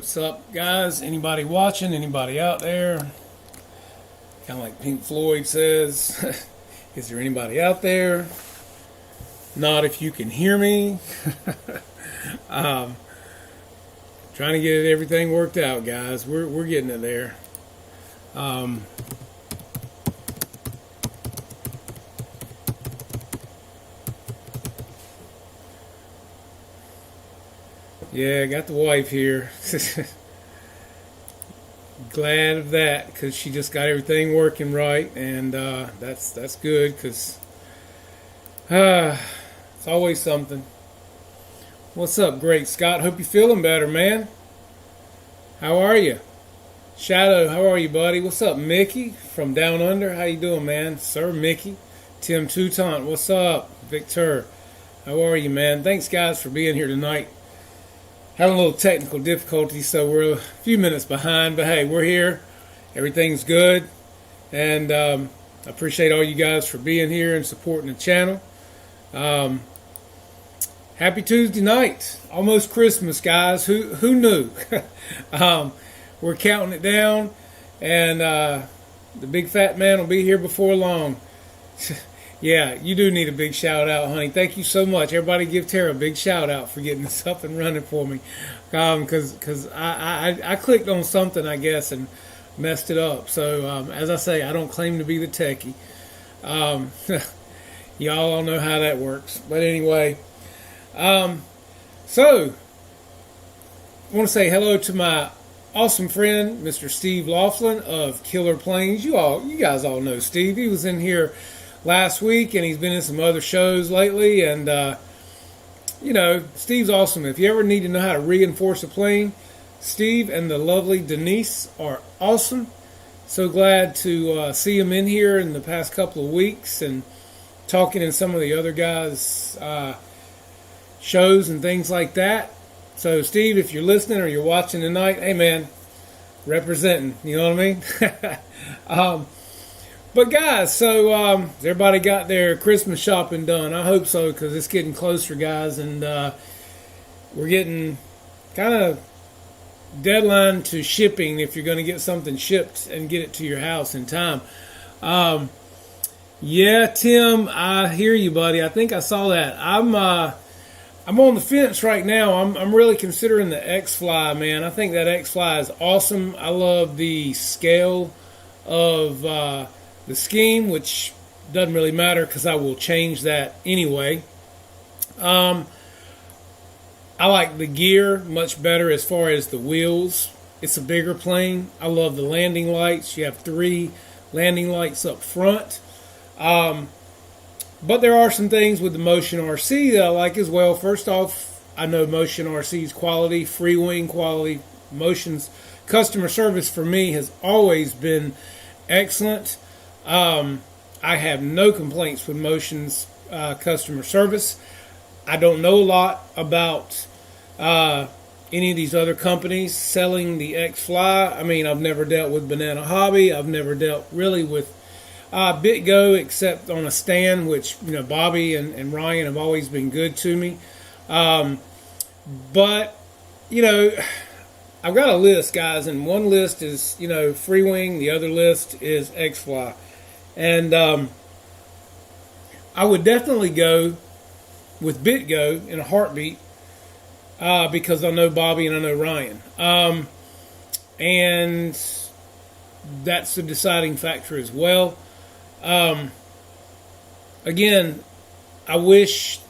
What's up, guys? Anybody watching? Anybody out there? Kind of like Pink Floyd says, is there anybody out there? Not if you can hear me. Trying to get everything worked out, guys. We're getting it there. Yeah, I got the wife here. Glad of that, because she just got everything working right, and that's good, because it's always something. What's up, Great Scott? Hope you're feeling better, man. How are you? Shadow, how are you, buddy? What's up, Mickey from Down Under? How you doing, man? Sir Mickey. Tim Toutant, what's up? Victor, how are you, man? Thanks, guys, for being here tonight. Having a little technical difficulty, so we're a few minutes behind, but hey, we're here. Everything's good, and I appreciate all you guys for being here and supporting the channel. Happy Tuesday night. Almost Christmas, guys. Who knew? We're counting it down, and the big fat man will be here before long. Yeah, you do need a big shout out, honey. Thank you so much. Everybody give Tara a big shout out for getting this up and running for me. Because I clicked on something, I guess, and messed it up. So, as I say, I don't claim to be the techie. Y'all all know how that works. But anyway, so, I want to say hello to my awesome friend, Mr. Steve Laughlin of Killer Planes. You guys all know Steve. He was in here last week, and he's been in some other shows lately, and Steve's awesome. If you ever need to know how to reinforce a plane, Steve and the lovely Denise are awesome. So glad to see him in here in the past couple of weeks and talking in some of the other guys' shows and things like that. So Steve, if you're listening or you're watching tonight, hey man, representing, you know what I mean? But guys, so everybody got their Christmas shopping done. I hope so, because it's getting closer, guys, and we're getting kind of deadline to shipping if you're going to get something shipped and get it to your house in time. Yeah, Tim, I hear you, buddy. I think I saw that. I'm on the fence right now. I'm really considering the X-Fly, man. I think that X-Fly is awesome. I love the scale of the scheme, which doesn't really matter because I will change that anyway. I like the gear much better as far as the wheels. It's a bigger plane. I love the landing lights. You have 3 landing lights up front. But there are some things with the Motion RC that I like as well. First off, I know Motion RC's quality, free wing quality. Motion's customer service for me has always been excellent. I have no complaints with Motion's customer service. I don't know a lot about any of these other companies selling the X-Fly. I mean, I've never dealt with Banana Hobby. I've never dealt really with BitGo except on a stand, which, Bobby and Ryan have always been good to me. But, I've got a list, guys, and one list is, free wing. The other list is X-Fly. And I would definitely go with BitGo in a heartbeat because I know Bobby and I know Ryan. And that's the deciding factor as well. Again, I wish,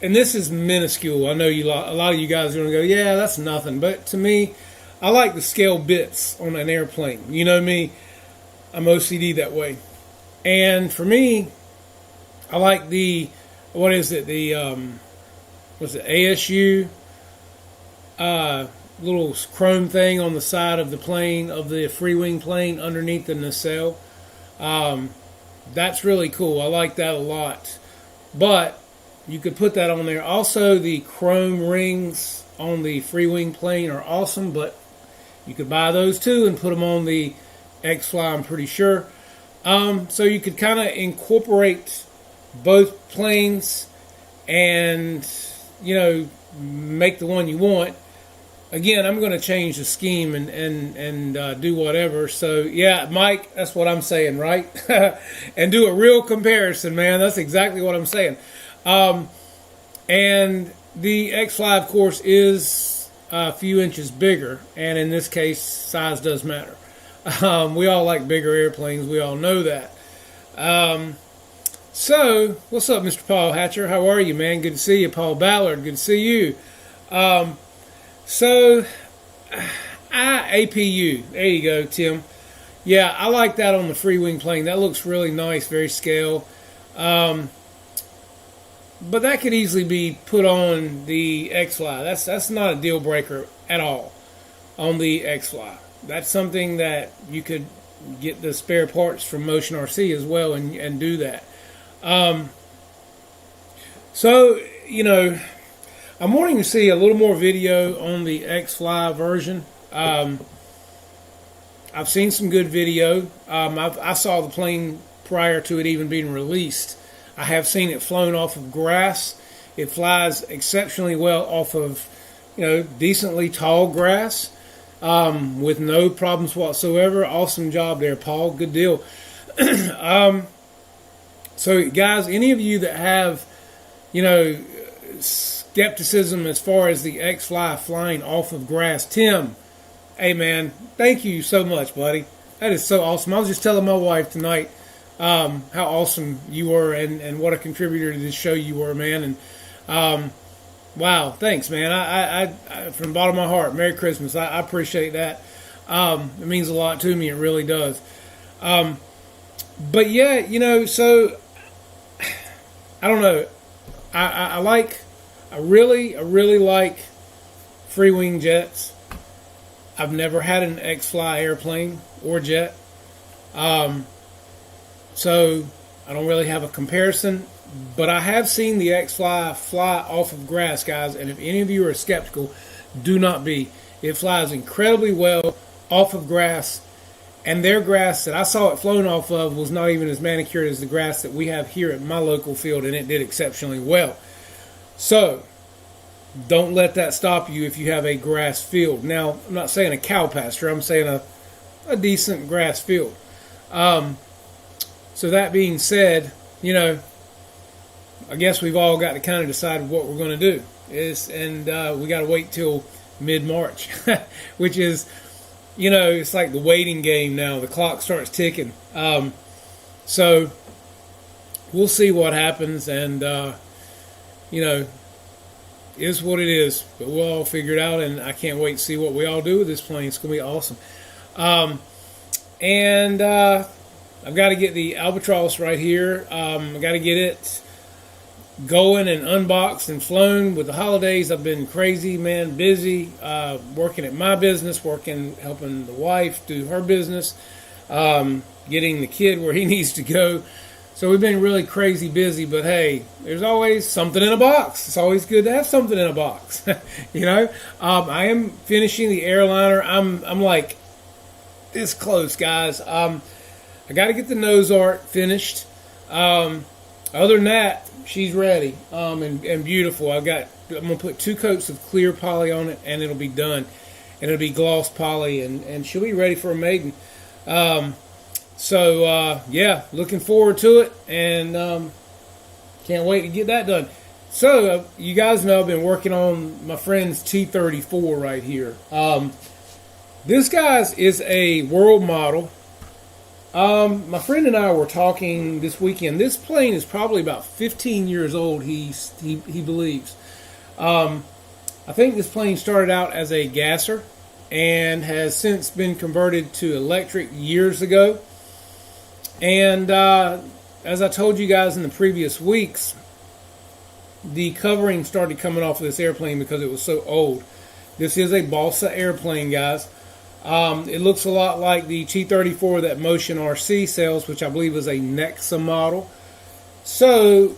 and this is minuscule. I know a lot of you guys are going to go, yeah, that's nothing. But to me, I like the scale bits on an airplane. You know me, I'm OCD that way. And for me, I like the ASU little chrome thing on the side of the plane, of the free wing plane underneath the nacelle. That's really cool. I like that a lot. But you could put that on there. Also, the chrome rings on the free wing plane are awesome, but you could buy those too and put them on the X-Fly, I'm pretty sure. So you could kind of incorporate both planes and, make the one you want. again, I'm going to change the scheme and do whatever. So yeah, Mike, that's what I'm saying, right? And do a real comparison, man. That's exactly what I'm saying. And the X-Fly, of course, is a few inches bigger, and in this case, size does matter. We all like bigger airplanes. We all know that. So, what's up, Mr. Paul Hatcher? How are you, man? Good to see you. Paul Ballard, good to see you. So, APU. There you go, Tim. Yeah, I like that on the free wing plane. That looks really nice, very scale. But that could easily be put on the X-Fly. That's not a deal breaker at all on the X-Fly. That's something that you could get the spare parts from Motion RC as well and do that. So, you know, I'm wanting to see a little more video on the X-Fly version. I've seen some good video. I saw the plane prior to it even being released. I have seen it flown off of grass. It flies exceptionally well off of, decently tall grass with no problems whatsoever. Awesome job there, Paul. Good deal. So, guys, any of you that have, skepticism as far as the X-Fly flying off of grass, Tim, hey, man, thank you so much, buddy. That is so awesome. I was just telling my wife tonight how awesome you were and what a contributor to this show you were, man. And wow, thanks, man. I from the bottom of my heart, Merry Christmas. I appreciate that. It means a lot to me. It really does. But yeah, so I don't know. I really like free wing jets. I've never had an X-Fly airplane or jet. So I don't really have a comparison, but I have seen the X-Fly fly off of grass, guys, and if any of you are skeptical, do not be. It flies incredibly well off of grass, and their grass that I saw it flown off of was not even as manicured as the grass that we have here at my local field, and it did exceptionally well. So don't let that stop you if you have a grass field. Now, I'm not saying a cow pasture, I'm saying a decent grass field. So that being said, I guess we've all got to kind of decide what we're going to do. We got to wait till mid-March, which is, it's like the waiting game now. The clock starts ticking. So we'll see what happens, and, is what it is. But we'll all figure it out, and I can't wait to see what we all do with this plane. It's going to be awesome. I've got to get the Albatross right here. I've got to get it going and unboxed and flown. With the holidays, I've been crazy, man, busy, working at my business, helping the wife do her business, getting the kid where he needs to go. So we've been really crazy busy, but hey, there's always something in a box. It's always good to have something in a box. I am finishing the airliner. I'm like this close, guys. I got to get the nose art finished. Other than that, she's ready and beautiful. I'm going to put 2 coats of clear poly on it, and it'll be done. And it'll be gloss poly, and she'll be ready for a maiden. Looking forward to it, and can't wait to get that done. So, you guys know I've been working on my friend's T-34 right here. This, guys, is a world model. My friend and I were talking this weekend. This plane is probably about 15 years old, he believes. I think this plane started out as a gasser and has since been converted to electric years ago. And as I told you guys in the previous weeks, the covering started coming off of this airplane because it was so old. This is a balsa airplane, guys. It looks a lot like the T-34 that Motion RC sells, which I believe is a Nexa model. So,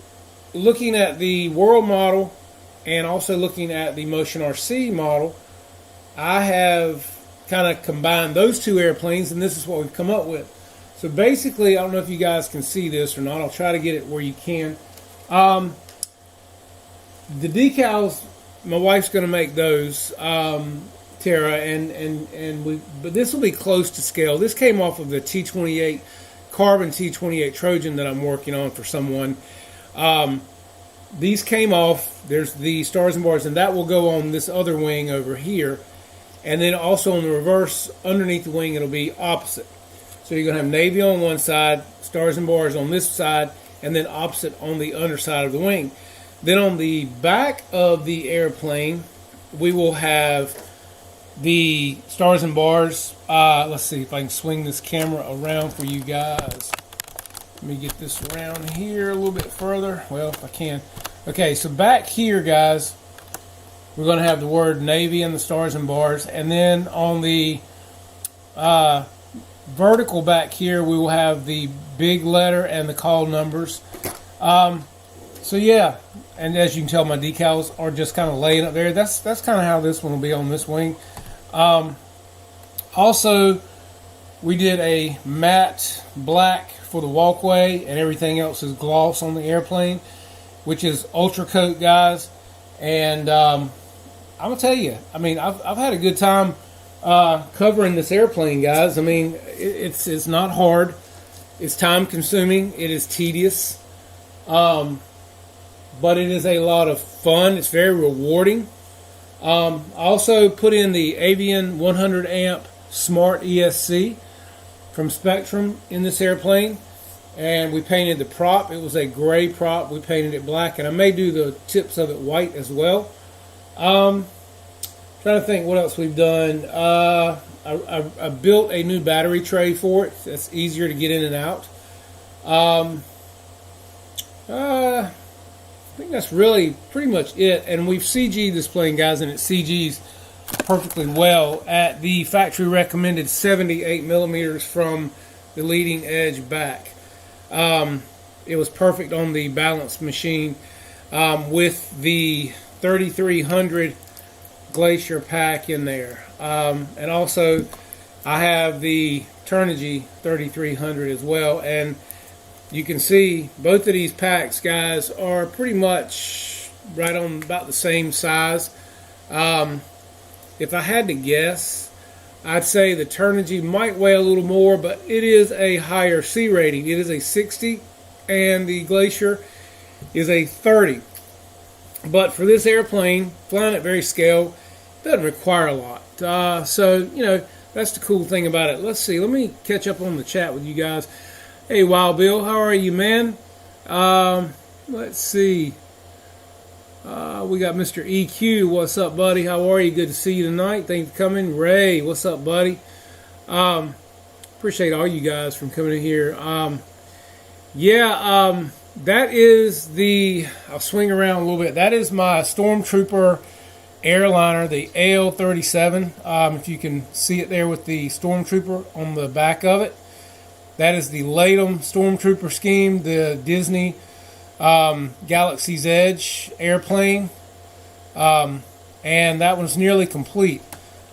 looking at the World model and also looking at the Motion RC model, I have kind of combined those two airplanes, and this is what we've come up with. So basically, I don't know if you guys can see this or not. I'll try to get it where you can. The decals, my wife's going to make those. Terra, but this will be close to scale. This came off of the T28 Carbon T28 Trojan that I'm working on for someone. These came off. There's the stars and bars, and that will go on this other wing over here. And then also on the reverse, underneath the wing, it'll be opposite. So you're going to have navy on one side, stars and bars on this side, and then opposite on the underside of the wing. Then on the back of the airplane, we will have the stars and bars. Let's see if I can swing this camera around for you guys. Let me get this around here a little bit further. Well, if I can. Okay, so back here, guys, we're going to have the word Navy and the stars and bars. And then on the vertical back here, we will have the big letter and the call numbers. So yeah, and as you can tell, my decals are just kind of laying up there. That's kind of how this one will be on this wing. Also, we did a matte black for the walkway, and everything else is gloss on the airplane, which is ultra coat, guys. And I'm gonna tell you, I mean, I've had a good time covering this airplane, guys. I mean, it's not hard. It's time consuming. It is tedious, but it is a lot of fun. It's very rewarding. I also put in the Avian 100 amp Smart ESC from Spectrum in this airplane, and we painted the prop. It was a gray prop. We painted it black, and I may do the tips of it white as well. Trying to think what else we've done. I built a new battery tray for it. That's easier to get in and out. I think that's really pretty much it. And we've CG'd this plane, guys, and it CG's perfectly well at the factory recommended 78 millimeters from the leading edge back. It was perfect on the balanced machine with the 3300 Glacier pack in there. And also I have the Turnigy 3300 as well, and you can see both of these packs, guys, are pretty much right on about the same size. If I had to guess, I'd say the Turnigy might weigh a little more, but it is a higher C rating. It is a 60, and the Glacier is a 30. But for this airplane, flying at very scale, doesn't require a lot. So, you know, that's the cool thing about it. Let's see. Let me catch up on the chat with you guys. Hey, Wild Bill, how are you, man? Let's see. We got Mr. EQ. What's up, buddy? How are you? Good to see you tonight. Thanks for coming. Ray, what's up, buddy? Appreciate all you guys from coming in here. That is the... I'll swing around a little bit. That is my Stormtrooper airliner, the AL-37. If you can see it there with the Stormtrooper on the back of it. That is the Latham Stormtrooper scheme, the Disney Galaxy's Edge airplane. And that one's nearly complete.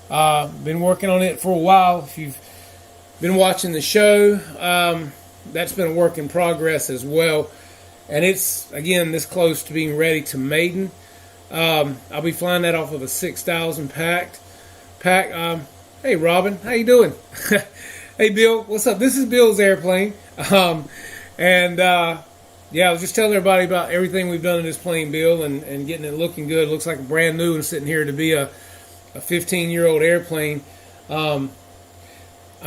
Been working on it for a while. If you've been watching the show, that's been a work in progress as well. And it's, again, this close to being ready to maiden. I'll be flying that off of a 6,000 pack. Hey, Robin, how you doing? Hey, Bill, what's up? This is Bill's airplane. I was just telling everybody about everything we've done in this plane, Bill, and getting it looking good. It looks like a brand new one sitting here to be a 15-year-old airplane. I'm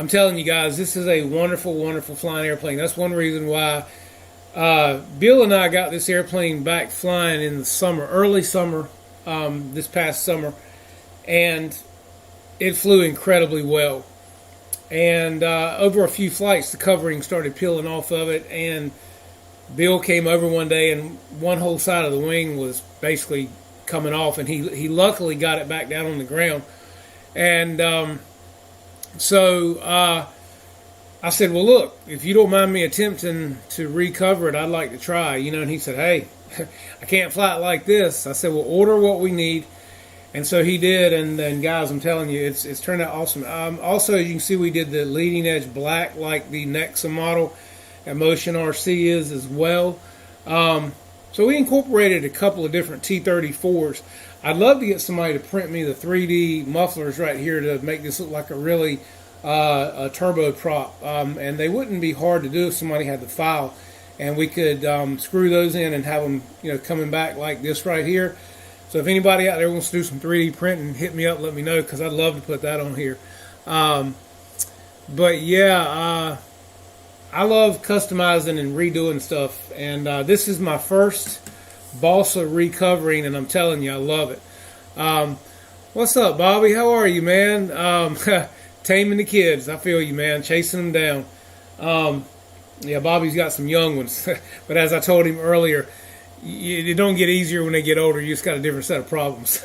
telling you guys, this is a wonderful, wonderful flying airplane. That's one reason why Bill and I got this airplane back flying in the summer, early summer, this past summer, and it flew incredibly well. And over a few flights, the covering started peeling off of it, and Bill came over one day, and one whole side of the wing was basically coming off, and he luckily got it back down on the ground. And so I said, well, look, if you don't mind me attempting to recover it, I'd like to try, you know. And he said, hey, I can't fly it like this. I said, well, order what we need. And so he did, and guys, I'm telling you, it's turned out awesome. Also, as you can see, we did the leading edge black like the Nexa model at Motion RC is as well. So we incorporated a couple of different T-34s. I'd love to get somebody to print me the 3D mufflers right here to make this look like a really a turbo prop. And they wouldn't be hard to do if somebody had the file. And we could screw those in and have them, coming back like this right here. So if anybody out there wants to do some 3D printing, hit me up, let me know, because I'd love to put that on here. But yeah, I love customizing and redoing stuff. And this is my first balsa recovering, and I'm telling you, I love it. What's up, Bobby? How are you, man? Taming the kids. I feel you, man. Chasing them down. Yeah, Bobby's got some young ones. But as I told him earlier, it don't get easier when they get older. You just got a different set of problems.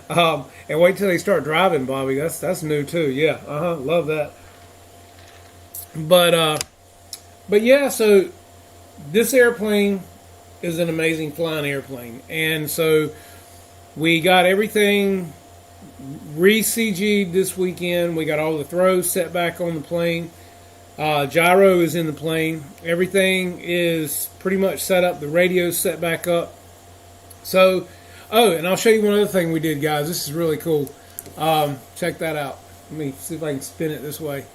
And wait till they start driving, Bobby. That's new too. Yeah, love that. But yeah, so this airplane is an amazing flying airplane, and so we got everything re-CG'd this weekend. We got all the throws set back on the plane. Gyro is in the plane. Everything is pretty much set up. The radio's set back up. So, and I'll show you one other thing we did, guys. This is really cool. Check that out. Let me see if I can spin it this way.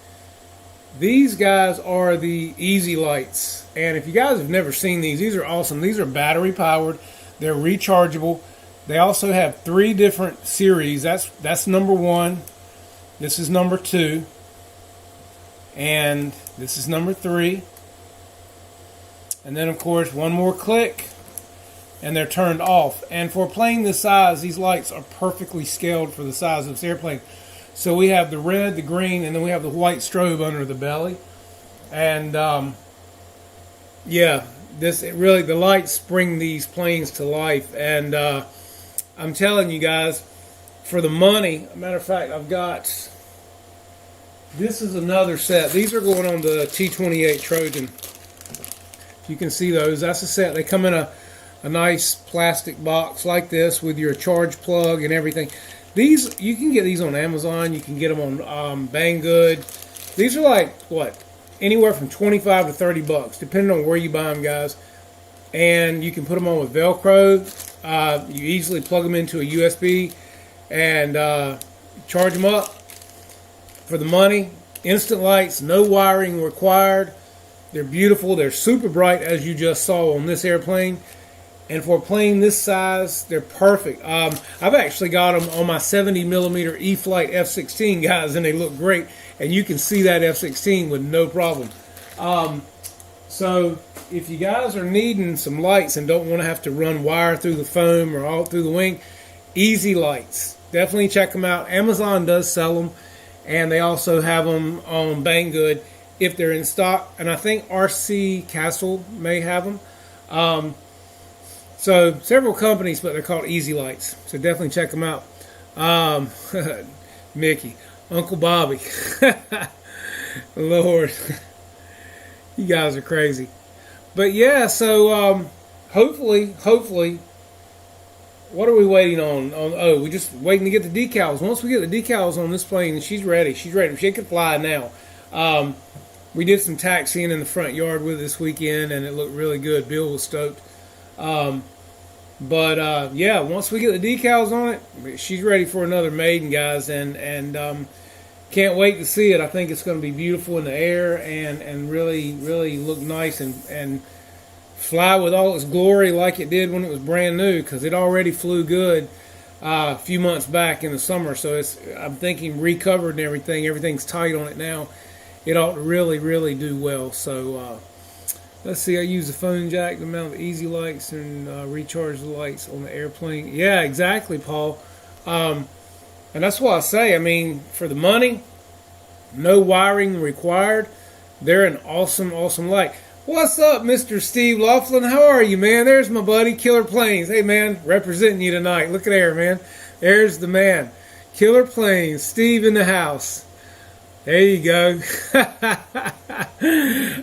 These guys are the Easy Lights. And if you guys have never seen these are awesome. These are battery powered. They're rechargeable. They also have 3 different series. That's number 1. This is number 2. And this is number 3. And then, of course, one more click, and they're turned off. And for a plane this size, these lights are perfectly scaled for the size of this airplane. So we have the red, the green, and then we have the white strobe under the belly. And, yeah, the lights bring these planes to life. And I'm telling you guys, for the money, a matter of fact, I've got... This is another set. These are going on the T-28 Trojan. You can see those. That's a set. They come in a nice plastic box like this with your charge plug and everything. These, you can get these on Amazon. You can get them on Banggood. These are like, what, anywhere from 25 to 30 bucks, depending on where you buy them, guys. And you can put them on with Velcro. You easily plug them into a USB and charge them up. For the money, instant lights, no wiring required. They're beautiful. They're super bright, as you just saw on this airplane. And for a plane this size, they're perfect. I've actually got them on my 70mm E-Flight F-16, guys, and they look great. And you can see that F-16 with no problem. So if you guys are needing some lights and don't want to have to run wire through the foam or all through the wing, Easy Lights. Definitely check them out. Amazon does sell them. And they also have them on Banggood if they're in stock. And I think RC Castle may have them. So several companies, but they're called Easy Lights. So definitely check them out. Mickey, Uncle Bobby. Lord. You guys are crazy. But yeah, so hopefully, what are we waiting on? We're just waiting to get the decals. Once we get the decals on this plane, she's ready. She's ready. She can fly now. We did some taxiing in the front yard with this weekend, and it looked really good. Bill was stoked. Yeah, once we get the decals on it, she's ready for another maiden, guys, and can't wait to see it. I think it's going to be beautiful in the air and really, really look nice and fly with all its glory like it did when it was brand new, because it already flew good a few months back in the summer. So I'm thinking recovered and everything's tight on it now. It ought to really, really do well. So let's see, I use the phone jack to mount the Easy Lights and recharge the lights on the airplane. Yeah, exactly, Paul. And that's why I say, I mean, for the money, no wiring required. They're an awesome, awesome light. What's up, Mr. Steve Laughlin? How are you, man? There's my buddy, Killer Planes. Hey, man, representing you tonight. Look at there, man. There's the man. Killer Planes, Steve in the house. There you go.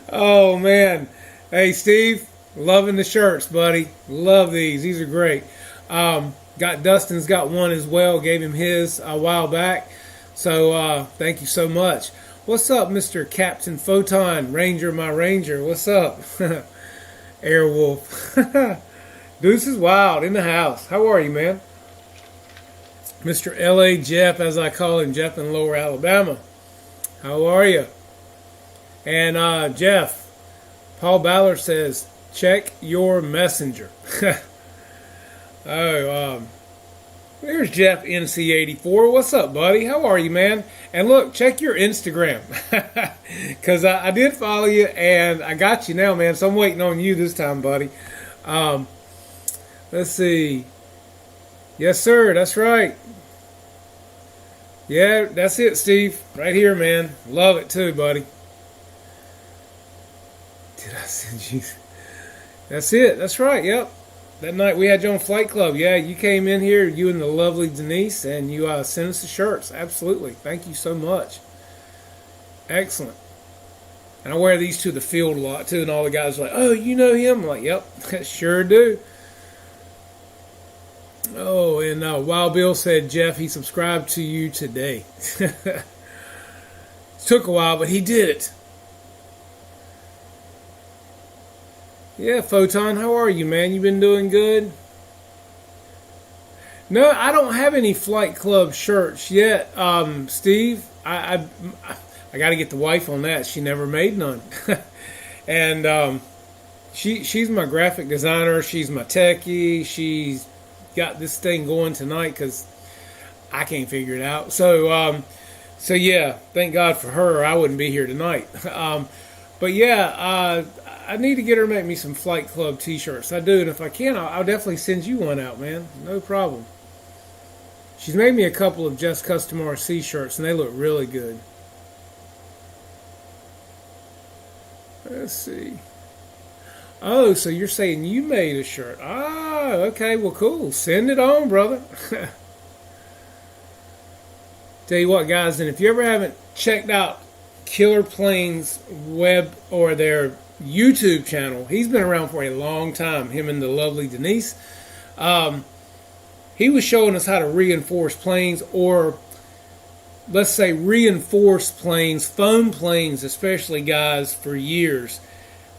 Oh, man. Hey, Steve, loving the shirts, buddy. Love these. These are great. Dustin's got one as well. Gave him his a while back. So thank you so much. What's up, Mr. Captain Photon, Ranger, my Ranger? What's up? Airwolf. Deuce is Wild in the house. How are you, man? Mr. L.A. Jeff, as I call him, Jeff in Lower Alabama. How are you? And Jeff, Paul Ballard says, check your messenger. There's Jeff NC84. What's up, buddy? How are you, man? And look, check your Instagram. Because I did follow you, and I got you now, man. So I'm waiting on you this time, buddy. Let's see. Yes, sir. That's right. Yeah, that's it, Steve. Right here, man. Love it, too, buddy. Did I send you? That's it. That's right. Yep. That night we had you on Flight Club. Yeah, you came in here, you and the lovely Denise, and you sent us the shirts. Absolutely. Thank you so much. Excellent. And I wear these to the field a lot, too, and all the guys are like, oh, you know him? I'm like, yep, sure do. Oh, and Wild Bill said, Jeff, he subscribed to you today. It took a while, but he did it. Yeah, Photon, how are you, man? You been doing good? No, I don't have any Flight Club shirts yet, Steve. I got to get the wife on that. She never made none. And she's my graphic designer. She's my techie. She's got this thing going tonight because I can't figure it out. So yeah, thank God for her. I wouldn't be here tonight. But yeah, I need to get her to make me some Flight Club t-shirts. I do, and if I can, I'll definitely send you one out, man. No problem. She's made me a couple of Just Custom RC shirts, and they look really good. Let's see. Oh, so you're saying you made a shirt. Ah, okay, well, cool. Send it on, brother. Tell you what, guys, and if you ever haven't checked out Killer Planes web or their YouTube channel, he's been around for a long time, him and the lovely Denise. He was showing us how to reinforce planes, or let's say reinforce planes, foam planes especially, guys, for years,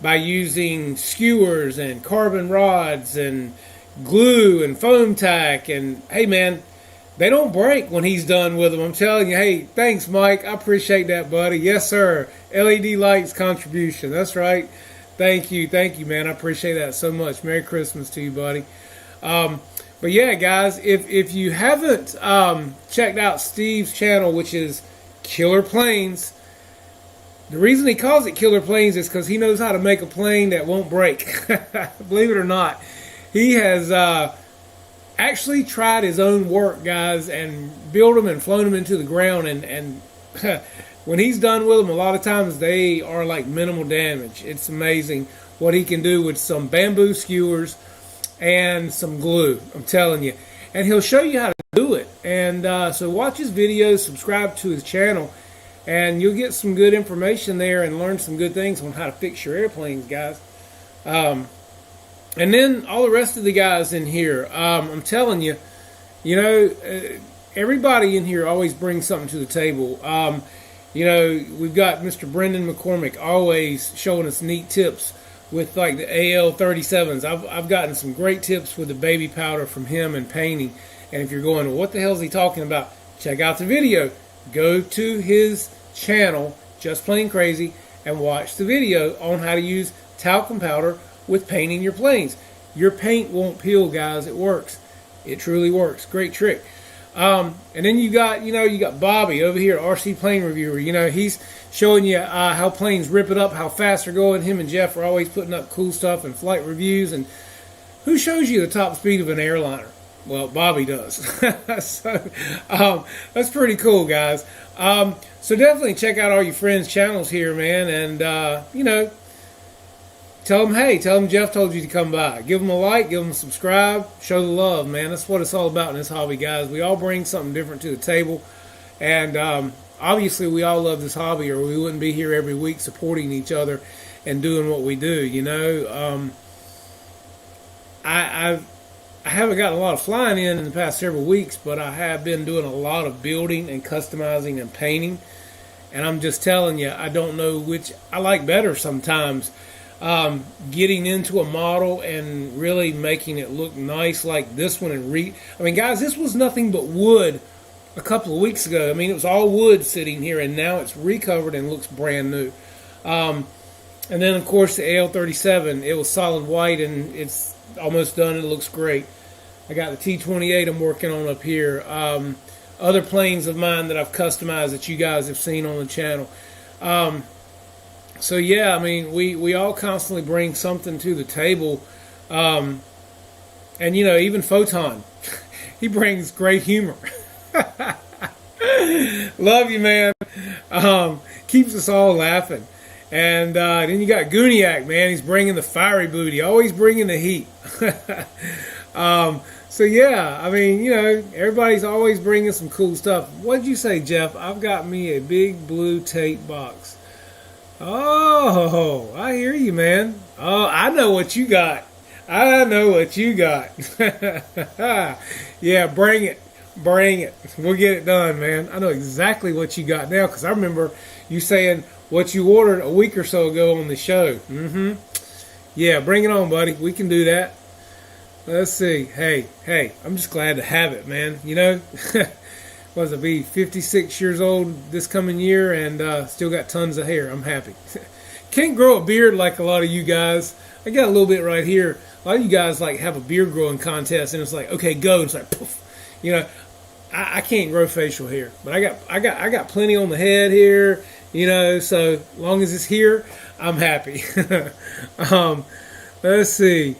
by using skewers and carbon rods and glue and foam tack. And hey, man, they don't break when he's done with them. I'm telling you. Hey, thanks, Mike. I appreciate that, buddy. Yes, sir. LED lights contribution. That's right. Thank you, man. I appreciate that so much. Merry Christmas to you, buddy. But yeah, guys, if you haven't checked out Steve's channel, which is Killer Planes, the reason he calls it Killer Planes is because he knows how to make a plane that won't break. Believe it or not, he has actually tried his own work, guys, and built them and flown them into the ground. And when he's done with them, a lot of times they are like minimal damage. It's amazing what he can do with some bamboo skewers and some glue. I'm telling you. And he'll show you how to do it. And so watch his videos, subscribe to his channel, and you'll get some good information there and learn some good things on how to fix your airplanes, guys. And then all the rest of the guys in here, I'm telling you, everybody in here always brings something to the table. We've got Mr. Brendan McCormick always showing us neat tips with like the AL37s. I've gotten some great tips with the baby powder from him and painting. And if you're going, well, what the hell is he talking about? Check out the video. Go to his channel, Just Plain Crazy, and watch the video on how to use talcum powder with painting your planes. Your paint won't peel, guys. It works. It truly works. Great trick. And then you got Bobby over here, RC Plane Reviewer. He's showing you how planes rip it up, how fast they're going. Him and Jeff are always putting up cool stuff and flight reviews. And who shows you the top speed of an airliner? Well, Bobby does. So that's pretty cool, guys. So definitely check out all your friends' channels here, man. And, tell them Jeff told you to come by. Give them a like, give them a subscribe, show the love, man. That's what it's all about in this hobby, guys. We all bring something different to the table. And obviously we all love this hobby, or we wouldn't be here every week supporting each other and doing what we do, I haven't gotten a lot of flying in the past several weeks, but I have been doing a lot of building and customizing and painting. And I'm just telling you, I don't know which I like better sometimes. getting into a model and really making it look nice like this one. I mean, guys, this was nothing but wood a couple of weeks ago. I mean, it was all wood sitting here, and now it's recovered and looks brand new. And then, of course, the AL-37, it was solid white, and it's almost done. It looks great. I got the T-28 I'm working on up here. Other planes of mine that I've customized that you guys have seen on the channel. So, yeah, I mean, we all constantly bring something to the table. And, you know, even Photon, he brings great humor. Love you, man. Keeps us all laughing. And then you got Gooniac, man. He's bringing the fiery booty, always bringing the heat. So yeah, I mean, you know, everybody's always bringing some cool stuff. What'd you say, Jeff? I've got me a big blue tape box. Oh, I hear you, man. Oh, I know what you got. I know what you got. Yeah, bring it. Bring it. We'll get it done, man. I know exactly what you got now, because I remember you saying what you ordered a week or so ago on the show. Yeah, bring it on, buddy. We can do that. Let's see. Hey, I'm just glad to have it, man. You know, was it be 56 years old this coming year and still got tons of hair. I'm happy. Can't grow a beard like a lot of you guys. I got a little bit right here. A lot of you guys like have a beard growing contest, and it's like, okay, go. It's like, poof. You know, I can't grow facial hair, but I got plenty on the head here. You know, so as long as it's here, I'm happy. Let's see.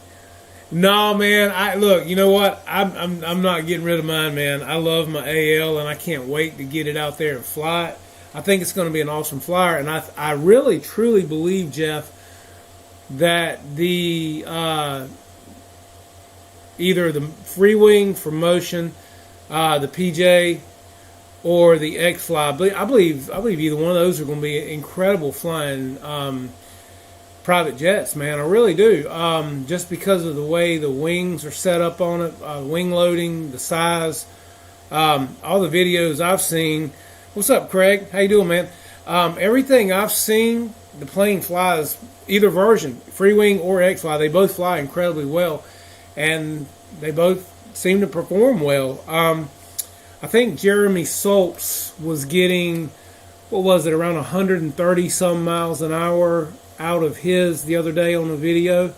No, man. Look. You know what? I'm not getting rid of mine, man. I love my AL, and I can't wait to get it out there and fly it. I think it's going to be an awesome flyer, and I really truly believe, Jeff, that the either the free wing for motion, the PJ, or the X-Fly. I believe either one of those are going to be incredible flying private jets, man. I really do. Just because of the way the wings are set up on it, wing loading, the size, all the videos I've seen. What's up, Craig? How you doing, man? Everything I've seen, the plane flies either version, free wing or X-Fly. They both fly incredibly well, and they both seem to perform well. I think Jeremy Solps was getting, what was it, around 130 some miles an hour out of his the other day on the video,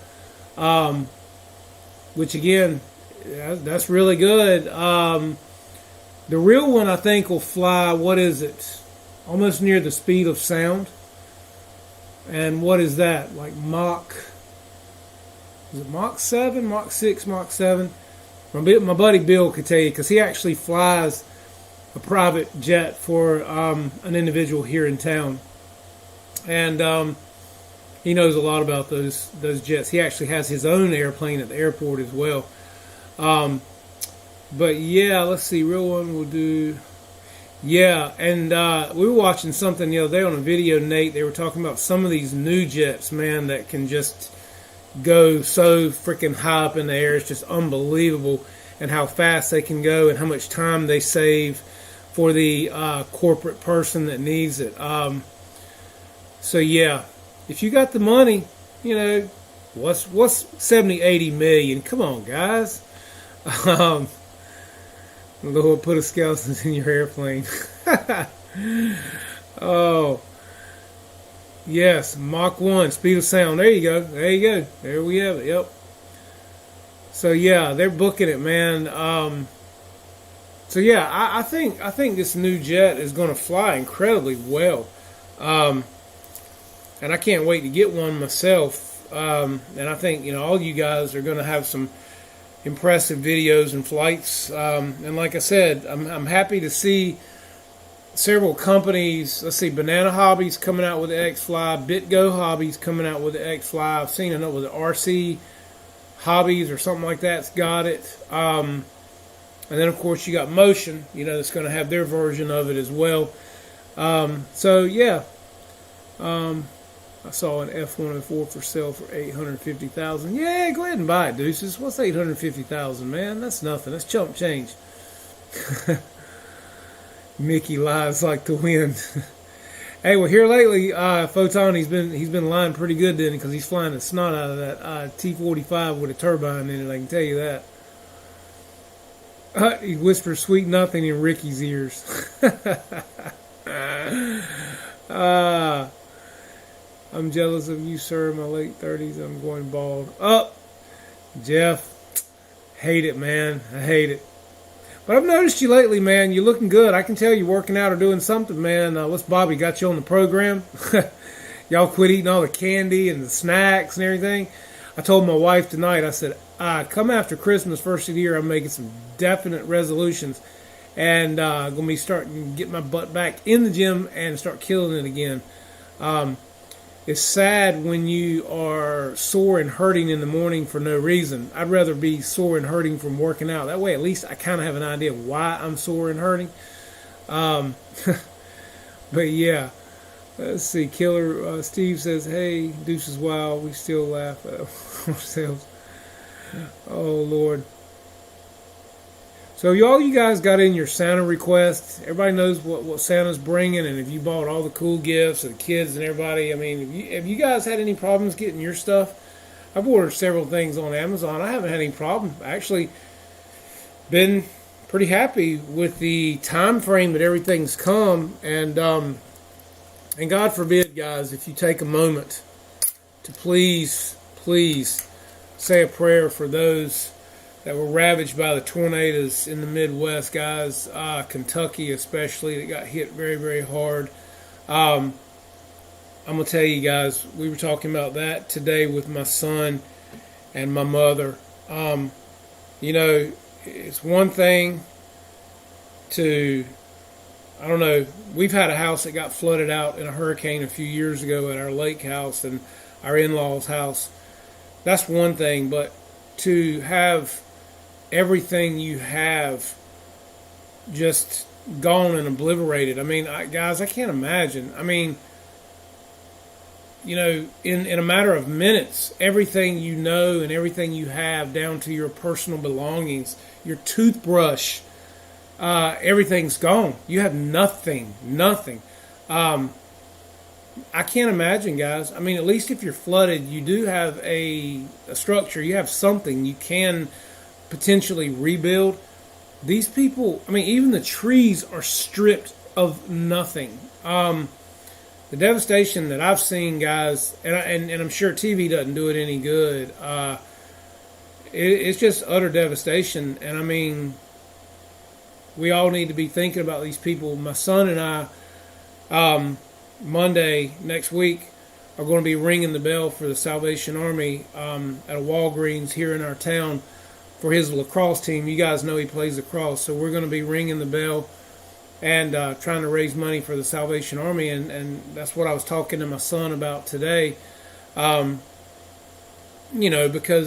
which again, that's really good. The real one, I think, will fly, what is it, almost near the speed of sound. And what is that, like Mach, is it Mach 7, Mach 6, Mach 7? My buddy Bill could tell you, because he actually flies a private jet for an individual here in town. And he knows a lot about those jets. He actually has his own airplane at the airport as well. But yeah, let's see. Real one will do. Yeah, and we were watching something the other day on a video, Nate. They were talking about some of these new jets, man, that can just go so freaking high up in the air. It's just unbelievable, and how fast they can go and how much time they save for the corporate person that needs it. So yeah, if you got the money, you know, what's 70, 80 million? Come on, guys. Lord, put a skeleton in your airplane. Oh, yes, Mach 1, speed of sound. There you go. There you go. There we have it. Yep. So yeah, they're booking it, man. So yeah, I think this new jet is going to fly incredibly well, and I can't wait to get one myself. And I think, you know, all you guys are going to have some impressive videos and flights. And like I said, I'm happy to see several companies. Let's see, Banana Hobbies coming out with the X-Fly, BitGo Hobbies coming out with the X-Fly. I've seen another with the RC Hobbies or something like that's got it. And then of course you got Motion, you know, that's going to have their version of it as well. So yeah, I saw an F-104 for sale for $850,000. Yeah, go ahead and buy it, deuces. What's $850,000, man? That's nothing. That's chump change. Mickey lies like the wind. Hey, well, here lately, Photon, he's been lying pretty good then because he's flying the snot out of that T-45 with a turbine in it. I can tell you that. He whispers sweet nothing in Ricky's ears. uh, I'm jealous of you, sir. In my late 30s, I'm going bald. Oh, Jeff, hate it, man. I hate it. But I've noticed you lately, man. You're looking good. I can tell you're working out or doing something, man. What's Bobby got you on the program? Y'all quit eating all the candy and the snacks and everything. I told my wife tonight, I said, come after Christmas, first of the year, I'm making some definite resolutions. And going to be starting to get my butt back in the gym and start killing it again. It's sad when you are sore and hurting in the morning for no reason. I'd rather be sore and hurting from working out. That way, at least I kind of have an idea of why I'm sore and hurting. But yeah, let's see. Killer Steve says, "Hey, Deuces Wild. We still laugh at ourselves." Oh Lord. So you guys got in your Santa requests. Everybody knows what Santa's bringing, and if you bought all the cool gifts and the kids and everybody, I mean, have you guys had any problems getting your stuff? I've ordered several things on Amazon. I haven't had any problem. Actually, been pretty happy with the time frame that everything's come, and God forbid, guys, if you take a moment to please say a prayer for those that were ravaged by the tornadoes in the Midwest, guys. Kentucky especially, that got hit very, very hard. I'm going to tell you guys, we were talking about that today with my son and my mother. It's one thing to, I don't know, we've had a house that got flooded out in a hurricane a few years ago at our lake house and our in-laws' house. That's one thing, but to have everything you have just gone and obliterated. I mean, guys, I can't imagine. I mean, in a matter of minutes, everything you know and everything you have down to your personal belongings, your toothbrush, everything's gone. You have nothing. I can't imagine, guys. I mean, at least if you're flooded, you do have a structure. You have something you can potentially rebuild. These people, I mean, even the trees are stripped of nothing. The devastation that I've seen, guys, and I'm sure TV doesn't do it any good. It's just utter devastation. And I mean, we all need to be thinking about these people. My son and I, Monday next week, are going to be ringing the bell for the Salvation Army at a Walgreens here in our town for his lacrosse team. You guys know he plays lacrosse, so we're going to be ringing the bell and trying to raise money for the Salvation Army, and that's what I was talking to my son about today. Because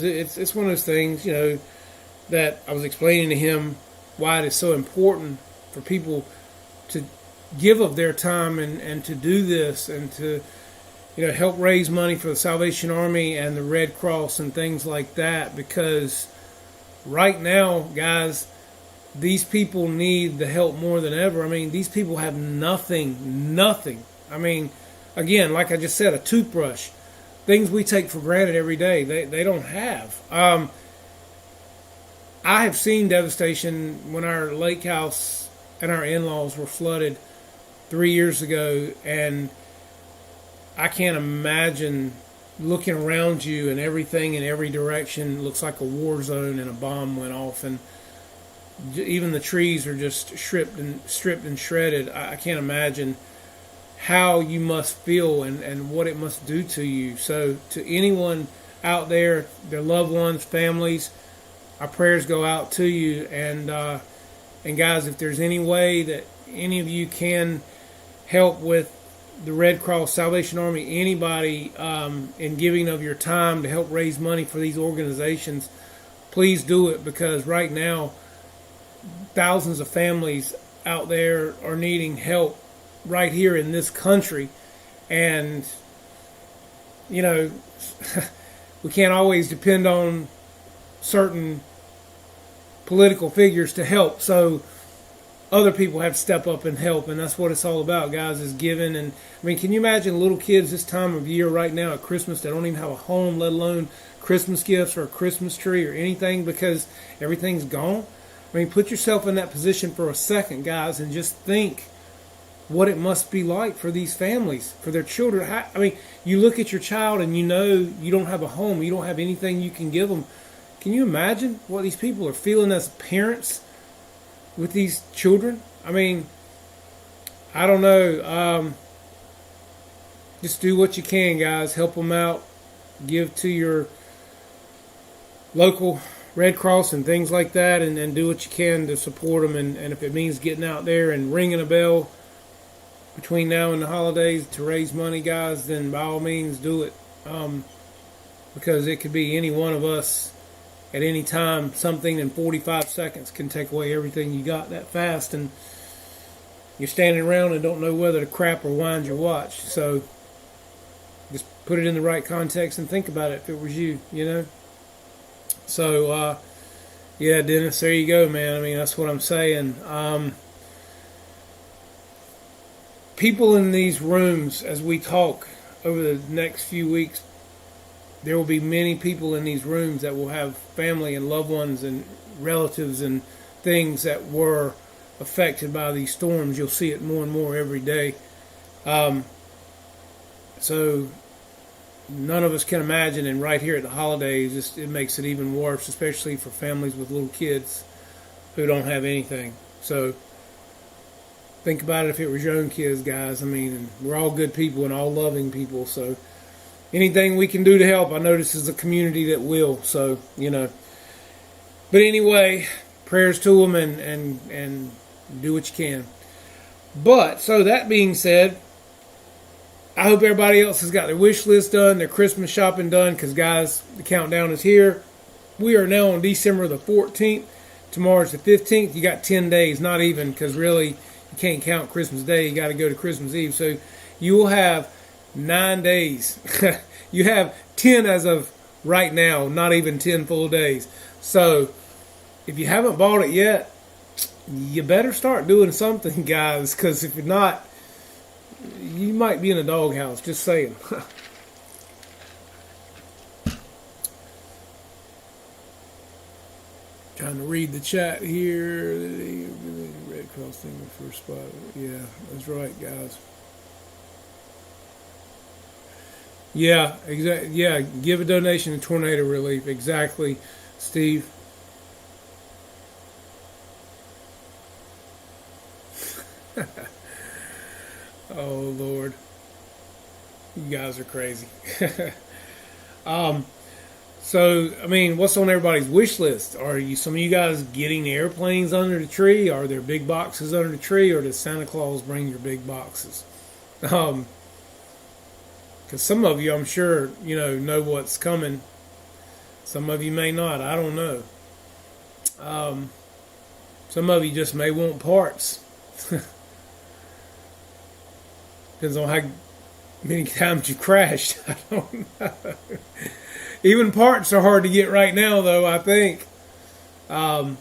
it's one of those things, that I was explaining to him why it is so important for people to give of their time and to do this and to help raise money for the Salvation Army and the Red Cross and things like that, because right now, guys, these people need the help more than ever. I mean, these people have nothing. I mean, again, like I just said, a toothbrush, things we take for granted every day, they don't have. I have seen devastation when our lake house and our in-laws were flooded 3 years ago, and I can't imagine looking around you and everything in every direction looks like a war zone and a bomb went off, and even the trees are just stripped and shredded. I can't imagine how you must feel and what it must do to you. So to anyone out there, their loved ones, families, our prayers go out to you. And guys, if there's any way that any of you can help with the Red Cross, Salvation Army, anybody in giving of your time to help raise money for these organizations, please do it, because right now thousands of families out there are needing help right here in this country. And we can't always depend on certain political figures to help. So other people have to step up and help, and that's what it's all about, guys, is giving. And I mean, can you imagine little kids this time of year right now at Christmas that don't even have a home, let alone Christmas gifts or a Christmas tree or anything because everything's gone? I mean, put yourself in that position for a second, guys, and just think what it must be like for these families, for their children. I mean, you look at your child and you know you don't have a home, you don't have anything you can give them. Can you imagine what these people are feeling as parents with these children? I mean, I don't know. Just do what you can, guys. Help them out. Give to your local Red Cross and things like that, and do what you can to support them. And if it means getting out there and ringing a bell between now and the holidays to raise money, guys, then by all means do it. Because it could be any one of us at any time. Something in 45 seconds can take away everything you got that fast, and you're standing around and don't know whether to crap or wind your watch. So just put it in the right context and think about it if it was you, you know. So, yeah, Dennis, there you go, man. I mean, that's what I'm saying. People in these rooms, as we talk over the next few weeks, there will be many people in these rooms that will have family and loved ones and relatives and things that were affected by these storms. You'll see it more and more every day. So none of us can imagine, and right here at the holidays, it makes it even worse, especially for families with little kids who don't have anything. So think about it if it was your own kids, guys. I mean, and we're all good people and all loving people, so anything we can do to help, I know this is a community that will, so, you know. But anyway, prayers to them and do what you can. But, so that being said, I hope everybody else has got their wish list done, their Christmas shopping done, because, guys, the countdown is here. We are now on December the 14th. Tomorrow's the 15th. You got 10 days, not even, because really you can't count Christmas Day. You got to go to Christmas Eve. So you will have 9 days. You have 10 as of right now, not even 10 full days. So if you haven't bought it yet, you better start doing something, guys, because if you're not, you might be in a doghouse, just saying. Trying to read the chat here. Red Cross thing, the first spot. Yeah, that's right, guys. Yeah, exactly. Yeah, give a donation to tornado relief. Exactly, Steve. Oh Lord, you guys are crazy. So I mean, what's on everybody's wish list? Are you some of you guys getting airplanes under the tree? Are there big boxes under the tree, or does Santa Claus bring your big boxes? Because some of you, I'm sure, know what's coming. Some of you may not. I don't know. Some of you just may want parts. Depends on how many times you crashed. I don't know. Even parts are hard to get right now, though, I think. My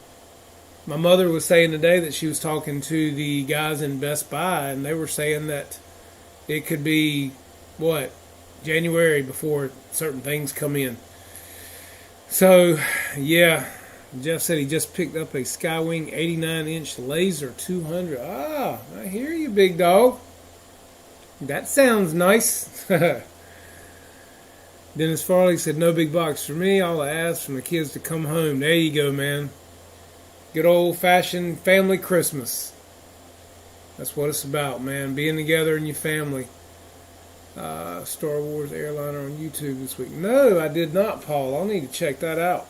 mother was saying today that she was talking to the guys in Best Buy, and they were saying that it could be, January before certain things come in. So, yeah, Jeff said he just picked up a Skywing 89-inch laser 200. Ah, I hear you, big dog. That sounds nice. Dennis Farley said, no big box for me. All I ask from the kids to come home. There you go, man. Good old-fashioned family Christmas. That's what it's about, man. Being together in your family. Star Wars Airliner on YouTube this week. No, I did not, Paul. I'll need to check that out.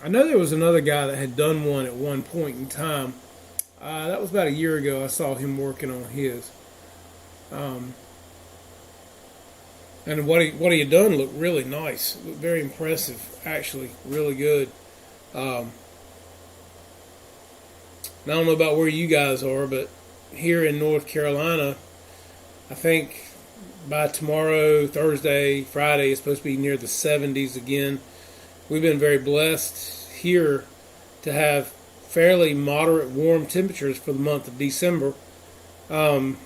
I know there was another guy that had done one at one point in time. That was about a year ago. I saw him working on his. And what he had done looked really nice. Looked very impressive, actually. Really good. I don't know about where you guys are, but here in North Carolina, I think by tomorrow, Thursday, Friday, it's supposed to be near the 70s again. We've been very blessed here to have fairly moderate warm temperatures for the month of December. Now,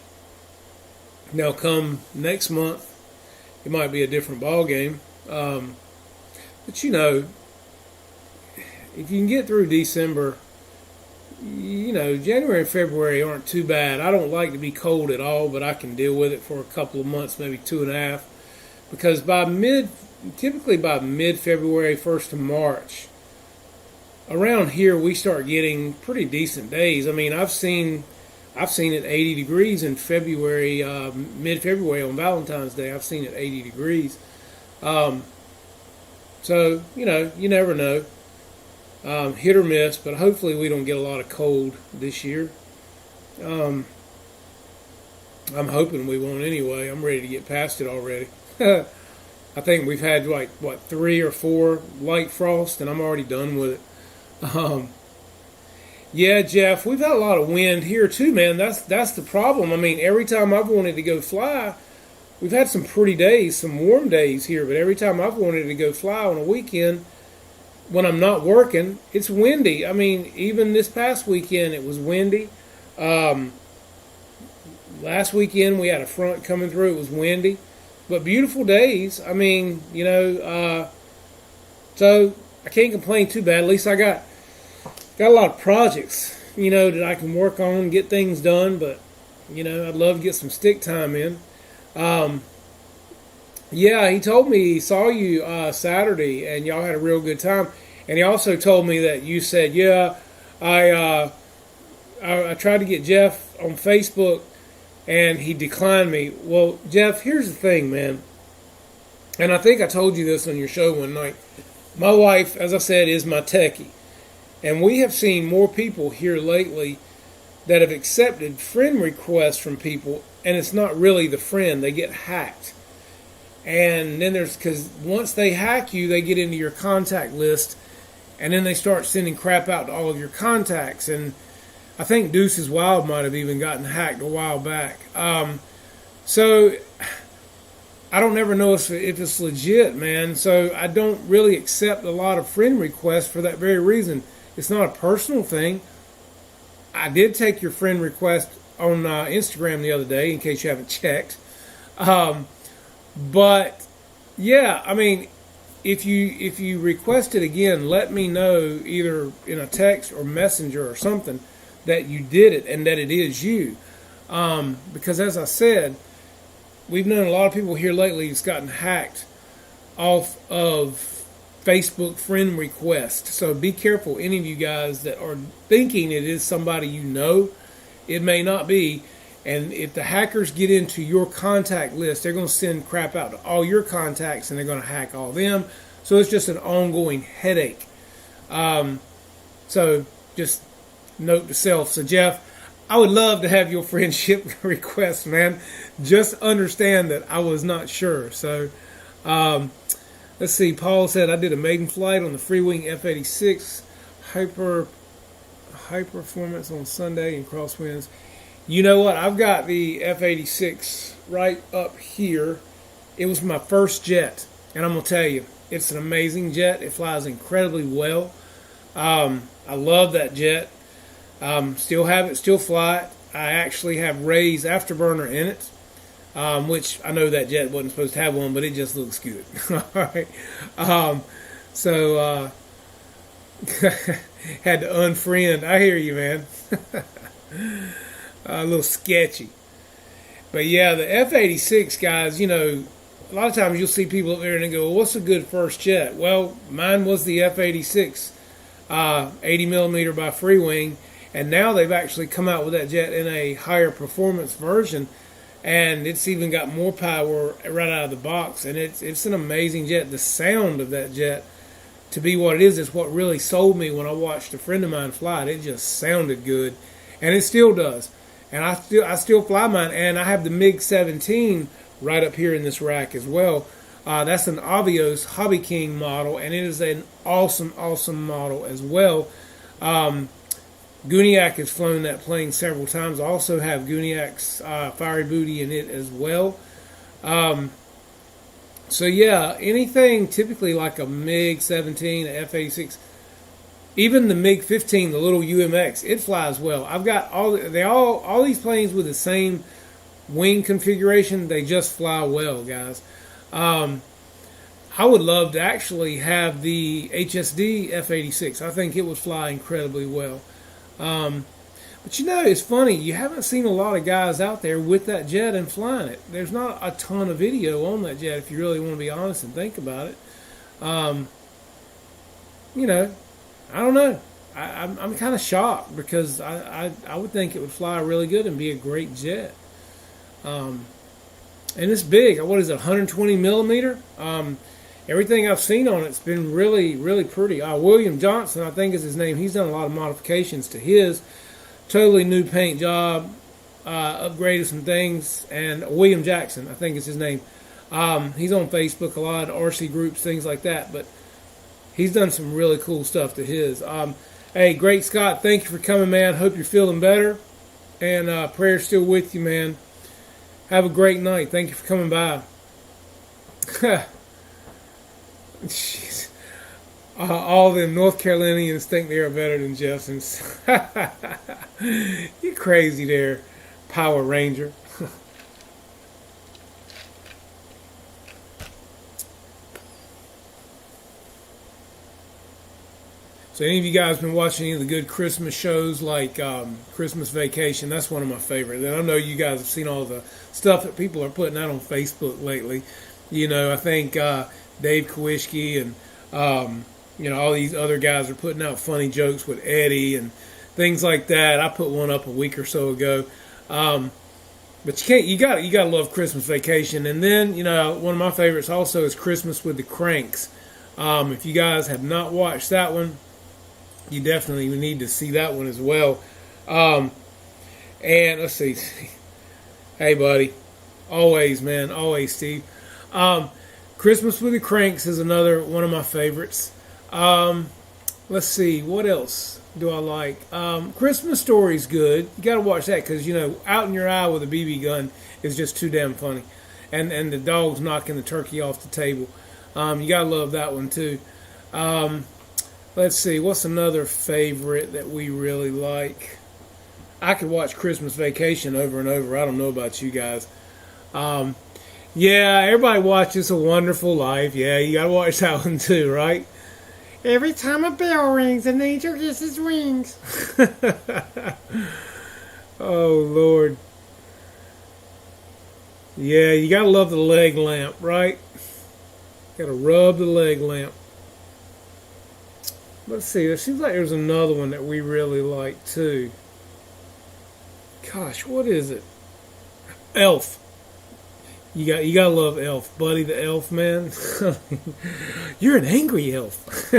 come next month, it might be a different ball game. But if you can get through December, January and February aren't too bad. I don't like to be cold at all, but I can deal with it for a couple of months, maybe 2.5. Because typically by mid-February, 1st of March, around here we start getting pretty decent days. I mean, I've seen it 80 degrees in February, mid-February on Valentine's Day. I've seen it 80 degrees. So, you never know. Hit or miss, but hopefully we don't get a lot of cold this year. I'm hoping we won't anyway. I'm ready to get past it already. I think we've had 3 or 4 light frost, and I'm already done with it. Yeah, Jeff, we've had a lot of wind here too, man. That's the problem. I mean, every time I've wanted to go fly, we've had some pretty days, some warm days here, but every time I've wanted to go fly on a weekend, when I'm not working, it's windy. I mean, even this past weekend, it was windy. Last weekend, we had a front coming through. It was windy, but beautiful days. I mean, so I can't complain too bad. At least I got a lot of projects, that I can work on, get things done. But, I'd love to get some stick time in. Yeah, he told me he saw you Saturday, and y'all had a real good time. And he also told me that you said, yeah, I tried to get Jeff on Facebook, and he declined me. Well, Jeff, here's the thing, man. And I think I told you this on your show one night. My wife, as I said, is my techie. And we have seen more people here lately that have accepted friend requests from people, and it's not really the friend. They get hacked. And then because once they hack you, they get into your contact list, and then they start sending crap out to all of your contacts. And I think Deuce's Wild might have even gotten hacked a while back. So I don't ever know if it's legit, man. So I don't really accept a lot of friend requests for that very reason. It's not a personal thing. I did take your friend request on Instagram the other day, in case you haven't checked. But yeah, I mean, if you request it again, let me know either in a text or messenger or something that you did it and that it is you. Because as I said, we've known a lot of people here lately who's gotten hacked off of Facebook friend requests. So be careful, any of you guys that are thinking it is somebody you know. It may not be. And if the hackers get into your contact list, they're going to send crap out to all your contacts, and they're going to hack all them. So it's just an ongoing headache. So just note to self. So Jeff, I would love to have your friendship request, man. Just understand that I was not sure. So let's see. Paul said, I did a maiden flight on the Freewing F-86 high performance on Sunday in crosswinds. You know what? I've got the F-86 right up here. It was my first jet, and I'm going to tell you, it's an amazing jet. It flies incredibly well. I love that jet. Still have it, still fly it. I actually have Ray's afterburner in it, which I know that jet wasn't supposed to have one, but it just looks good. All right. So had to unfriend. I hear you, man. A little sketchy. But yeah, the F-86, guys, a lot of times you'll see people up there and they go, well, what's a good first jet? Well, mine was the F-86, 80 millimeter by Freewing, and now they've actually come out with that jet in a higher performance version, and it's even got more power right out of the box, and it's an amazing jet. The sound of that jet, to be what it is what really sold me when I watched a friend of mine fly it. It just sounded good, and it still does. And I still fly mine, and I have the MiG-17 right up here in this rack as well. That's an Avios Hobby King model, and it is an awesome, awesome model as well. Guniac has flown that plane several times. I also have Guniac's Fiery Booty in it as well. So yeah, anything typically like a MiG-17, an F-86, Even the MiG-15, the little UMX, it flies well. I've got all these planes with the same wing configuration. They just fly well, guys. I would love to actually have the HSD F-86. I think it would fly incredibly well. But it's funny. You haven't seen a lot of guys out there with that jet and flying it. There's not a ton of video on that jet if you really want to be honest and think about it. I don't know. I'm kind of shocked because I would think it would fly really good and be a great jet. And it's big. What is it, 120 millimeter? Everything I've seen on it's been really, really pretty. William Johnson, I think is his name. He's done a lot of modifications to his. Totally new paint job, upgraded some things. And William Jackson, I think is his name. He's on Facebook, a lot of RC groups, things like that. But he's done some really cool stuff to his. Hey, Great Scott, thank you for coming, man. Hope you're feeling better. And prayer's still with you, man. Have a great night. Thank you for coming by. Jeez. All them North Carolinians think they are better than Jeffersons. You crazy there, Power Ranger. So any of you guys been watching any of the good Christmas shows like Christmas Vacation? That's one of my favorites. And I know you guys have seen all the stuff that people are putting out on Facebook lately. I think Dave Kowalski and all these other guys are putting out funny jokes with Eddie and things like that. I put one up a week or so ago. But you gotta love Christmas Vacation. And then one of my favorites also is Christmas with the Cranks. If you guys have not watched that one, you definitely need to see that one as well. And let's see. Hey, buddy. Always, man. Always, Steve. Christmas with the Cranks is another one of my favorites. Let's see. What else do I like? Christmas Story's good. You got to watch that because, Out in Your Eye with a BB gun is just too damn funny. And the dog's knocking the turkey off the table. You got to love that one, too. Let's see, what's another favorite that we really like? I could watch Christmas Vacation over and over. I don't know about you guys. Yeah, everybody watches A Wonderful Life. Yeah, you gotta watch that one too, right? Every time a bell rings, an angel gets his wings. Oh, Lord. Yeah, you gotta love the leg lamp, right? Gotta rub the leg lamp. Let's see, it seems like there's another one that we really like too. Gosh, what is it? Elf. You gotta love Elf, Buddy the Elf, man. You're an angry elf.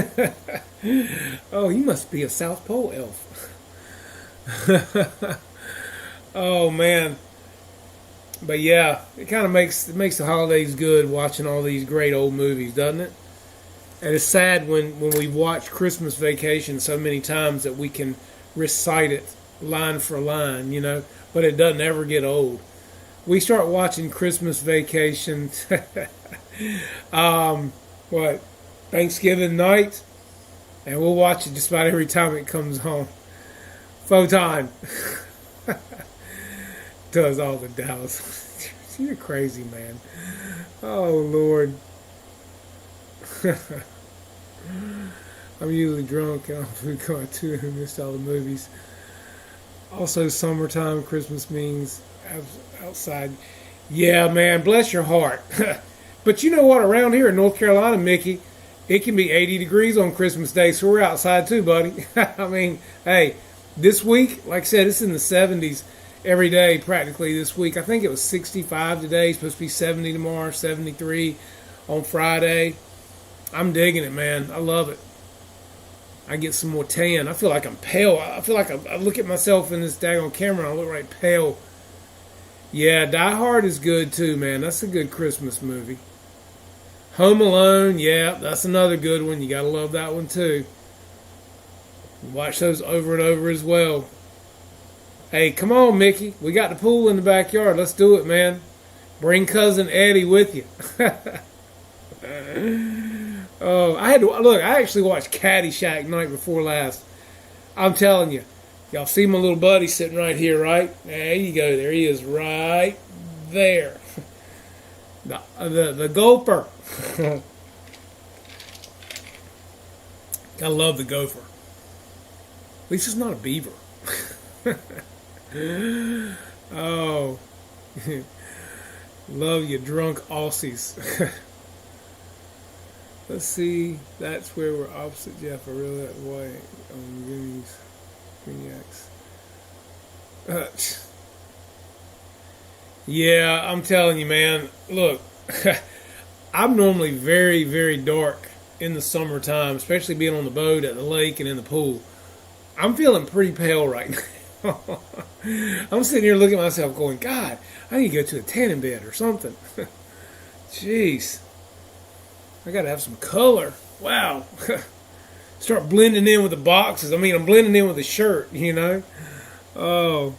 Oh, you must be a South Pole elf. Oh man. But yeah, it kind of makes the holidays good watching all these great old movies, doesn't it? And it's sad when we've watched Christmas Vacation so many times that we can recite it line for line, but it doesn't ever get old. We start watching Christmas Vacation, Thanksgiving night, and we'll watch it just about every time it comes on. Faux time. Does all the Dallas. You're crazy, man. Oh, Lord. I'm usually drunk and I'm food car too and missed all the movies. Also, summertime, Christmas means outside. Yeah, man, bless your heart. But you know what? Around here in North Carolina, Mickey, it can be 80 degrees on Christmas Day, so we're outside too, buddy. I mean, hey, this week, like I said, it's in the 70s every day practically this week. I think it was 65 today, it's supposed to be 70 tomorrow, 73 on Friday. I'm digging it, man. I love it. I get some more tan. I feel like I'm pale. I feel like I look at myself in this daggone camera and I look right pale. Yeah, Die Hard is good too, man. That's a good Christmas movie. Home Alone, yeah, that's another good one. You gotta love that one too. Watch those over and over as well. Hey, come on, Mickey. We got the pool in the backyard. Let's do it, man. Bring cousin Eddie with you. Oh, I had to look. I actually watched Caddyshack night before last. I'm telling you, y'all see my little buddy sitting right here, right? There you go. There he is, right there. The gopher. I love the gopher. At least it's not a beaver. Oh, love you drunk Aussies. Let's see. That's where we're opposite Jeff. I really that way on Goonies. Yeah, I'm telling you, man. Look, I'm normally very, very dark in the summertime, especially being on the boat, at the lake, and in the pool. I'm feeling pretty pale right now. I'm sitting here looking at myself going, God, I need to go to a tanning bed or something. Jeez. I got to have some color. Wow. Start blending in with the boxes. I mean, I'm blending in with the shirt, you know. Oh.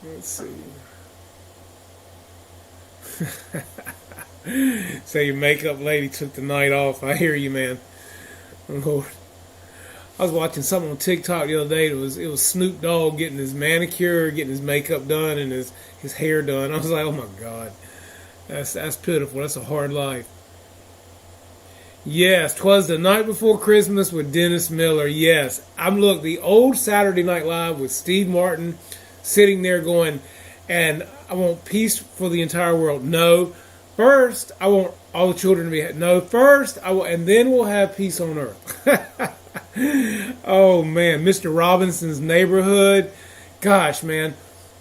Let's see. So your makeup lady took the night off. I hear you, man. Lord. I was watching something on TikTok the other day. It was Snoop Dogg getting his manicure, getting his makeup done, and his hair done. I was like, oh my God, that's pitiful. That's a hard life. Yes, 'twas the night before Christmas with Dennis Miller. Yes, look, the old Saturday Night Live with Steve Martin sitting there going, and I want peace for the entire world. No, first I want all the children to be no. First I will, and then we'll have peace on earth. Oh man, Mr. Robinson's Neighborhood. Gosh, man,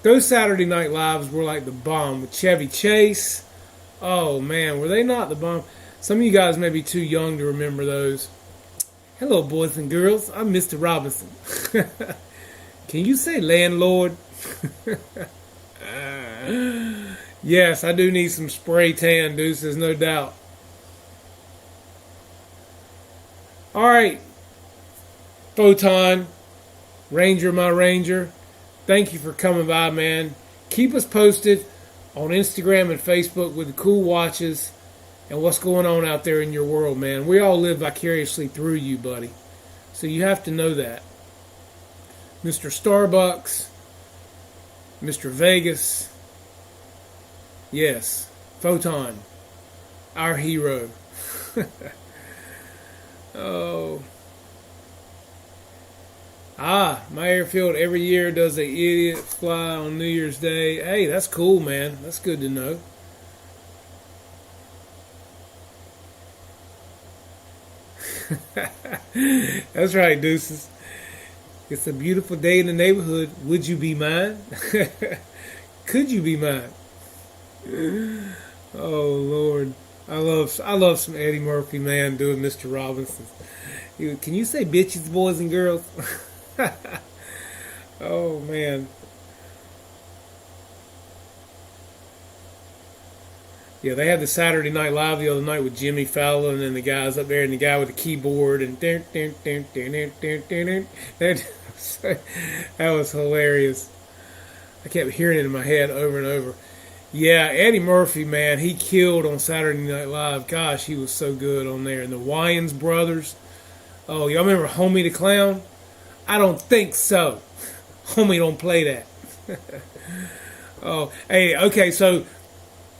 those Saturday Night Lives were like the bomb with Chevy Chase. Oh man, were they not the bomb? Some of you guys may be too young to remember those. Hello, boys and girls. I'm Mr. Robinson. Can you say landlord? Yes, I do need some spray tan, deuces, no doubt. All right. Photon, Ranger, my Ranger, thank you for coming by, man. Keep us posted on Instagram and Facebook with the cool watches and what's going on out there in your world, man. We all live vicariously through you, buddy. So you have to know that. Mr. Starbucks, Mr. Vegas, yes, Photon, our hero. Oh. My airfield every year does a idiot fly on New Year's Day. Hey, that's cool, man. That's good to know. That's right, deuces. It's a beautiful day in the neighborhood. Would you be mine? Could you be mine? Oh Lord, I love some Eddie Murphy, man, doing Mr. Robinson. Can you say bitches, boys and girls? Oh man. Yeah, they had the Saturday Night Live the other night with Jimmy Fallon and the guys up there and the guy with the keyboard and that was hilarious. I kept hearing it in my head over and over. Yeah, Eddie Murphy, man, he killed on Saturday Night Live. Gosh, he was so good on there. And the Wayans brothers. Oh, y'all remember Homie the Clown? I don't think so. Homie don't play that. Oh, hey, okay, so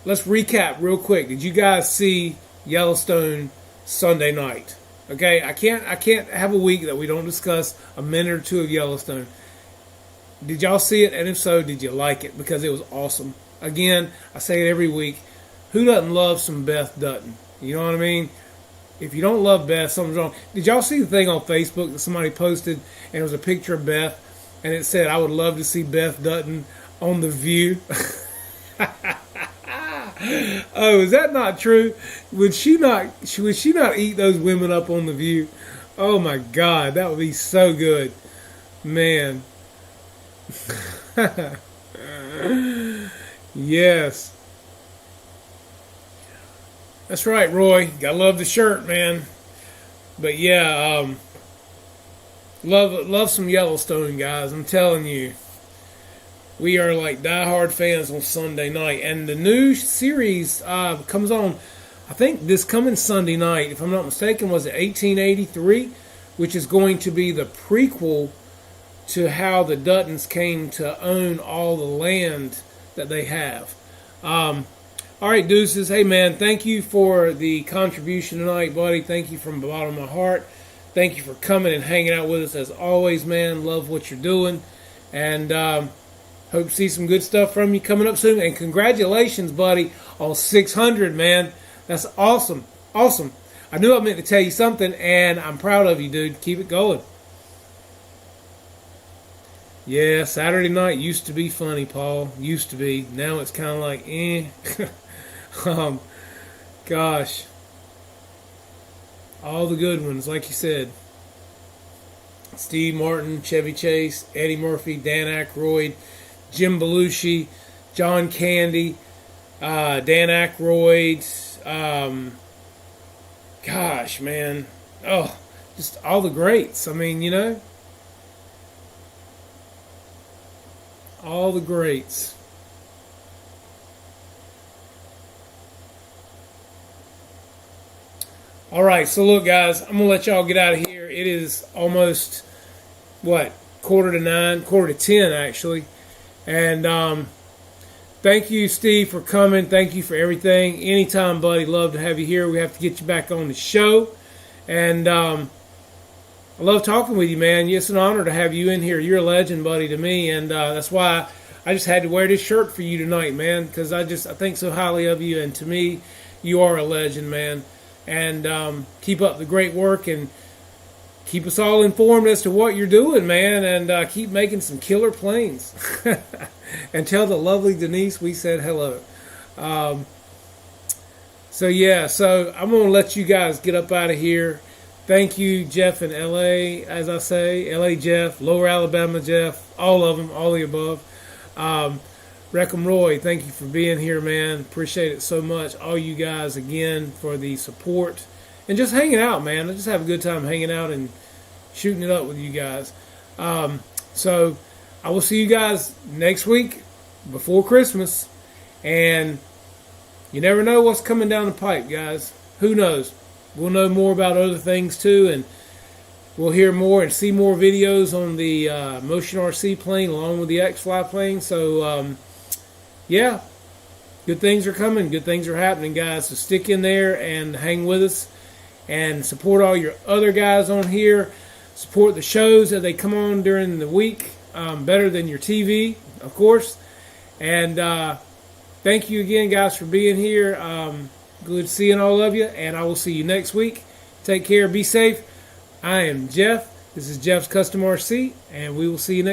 let's recap real quick. Did you guys see Yellowstone Sunday night? Okay, I can't have a week that we don't discuss a minute or two of Yellowstone. Did y'all see it? And if so, did you like it? Because it was awesome. Again, I say it every week. Who doesn't love some Beth Dutton? You know what I mean? If you don't love Beth, something's wrong. Did y'all see the thing on Facebook that somebody posted, and it was a picture of Beth, and it said, "I would love to see Beth Dutton on The View." Oh, is that not true? Would she not eat those women up on The View? Oh my God, that would be so good, man. Yes. That's right, Roy. Gotta love the shirt, man. But yeah, love some Yellowstone, guys. I'm telling you. we are like diehard fans on Sunday night. And the new series comes on, I think, this coming Sunday night, if I'm not mistaken, was it 1883, which is going to be the prequel to how the Duttons came to own all the land that they have. All right, deuces. Hey, man, thank you for the contribution tonight, buddy. Thank you from the bottom of my heart. Thank you for coming and hanging out with us as always, man. Love what you're doing. And hope to see some good stuff from you coming up soon. And congratulations, buddy, on 600, man. That's awesome. Awesome. I knew I meant to tell you something, and I'm proud of you, dude. Keep it going. Yeah, Saturday night used to be funny, Paul. Used to be. Now it's kind of like, gosh. All the good ones, like you said. Steve Martin, Chevy Chase, Eddie Murphy, Dan Aykroyd, Jim Belushi, John Candy, Dan Aykroyd. Gosh, man. Oh, just all the greats. I mean, you know. All the greats. All right, so look, guys, I'm going to let y'all get out of here. It is almost, quarter to 10, actually. And thank you, Steve, for coming. Thank you for everything. Anytime, buddy. Love to have you here. We have to get you back on the show. And I love talking with you, man. It's an honor to have you in here. You're a legend, buddy, to me. And that's why I just had to wear this shirt for you tonight, man, because I think so highly of you. And to me, you are a legend, man. And keep up the great work and keep us all informed as to what you're doing, man. And keep making some killer planes. And tell the lovely Denise we said hello. So I'm going to let you guys get up out of here. Thank you, Jeff in L.A., as I say. L.A. Jeff, Lower Alabama Jeff, all of them, all the above. Reckham Roy, thank you for being here, man. Appreciate it so much. All you guys, again, for the support. And just hanging out, man. I just have a good time hanging out and shooting it up with you guys. So I will see you guys next week before Christmas. And you never know what's coming down the pipe, guys. Who knows? We'll know more about other things, too. And we'll hear more and see more videos on the Motion RC plane along with the X-Fly plane. So, yeah, good things are coming. Good things are happening, guys. So stick in there and hang with us and support all your other guys on here. Support the shows that they come on during the week, better than your TV, of course. And thank you again, guys, for being here. Good seeing all of you, and I will see you next week. Take care. Be safe. I am Jeff. This is Jeff's Custom RC, and we will see you next week.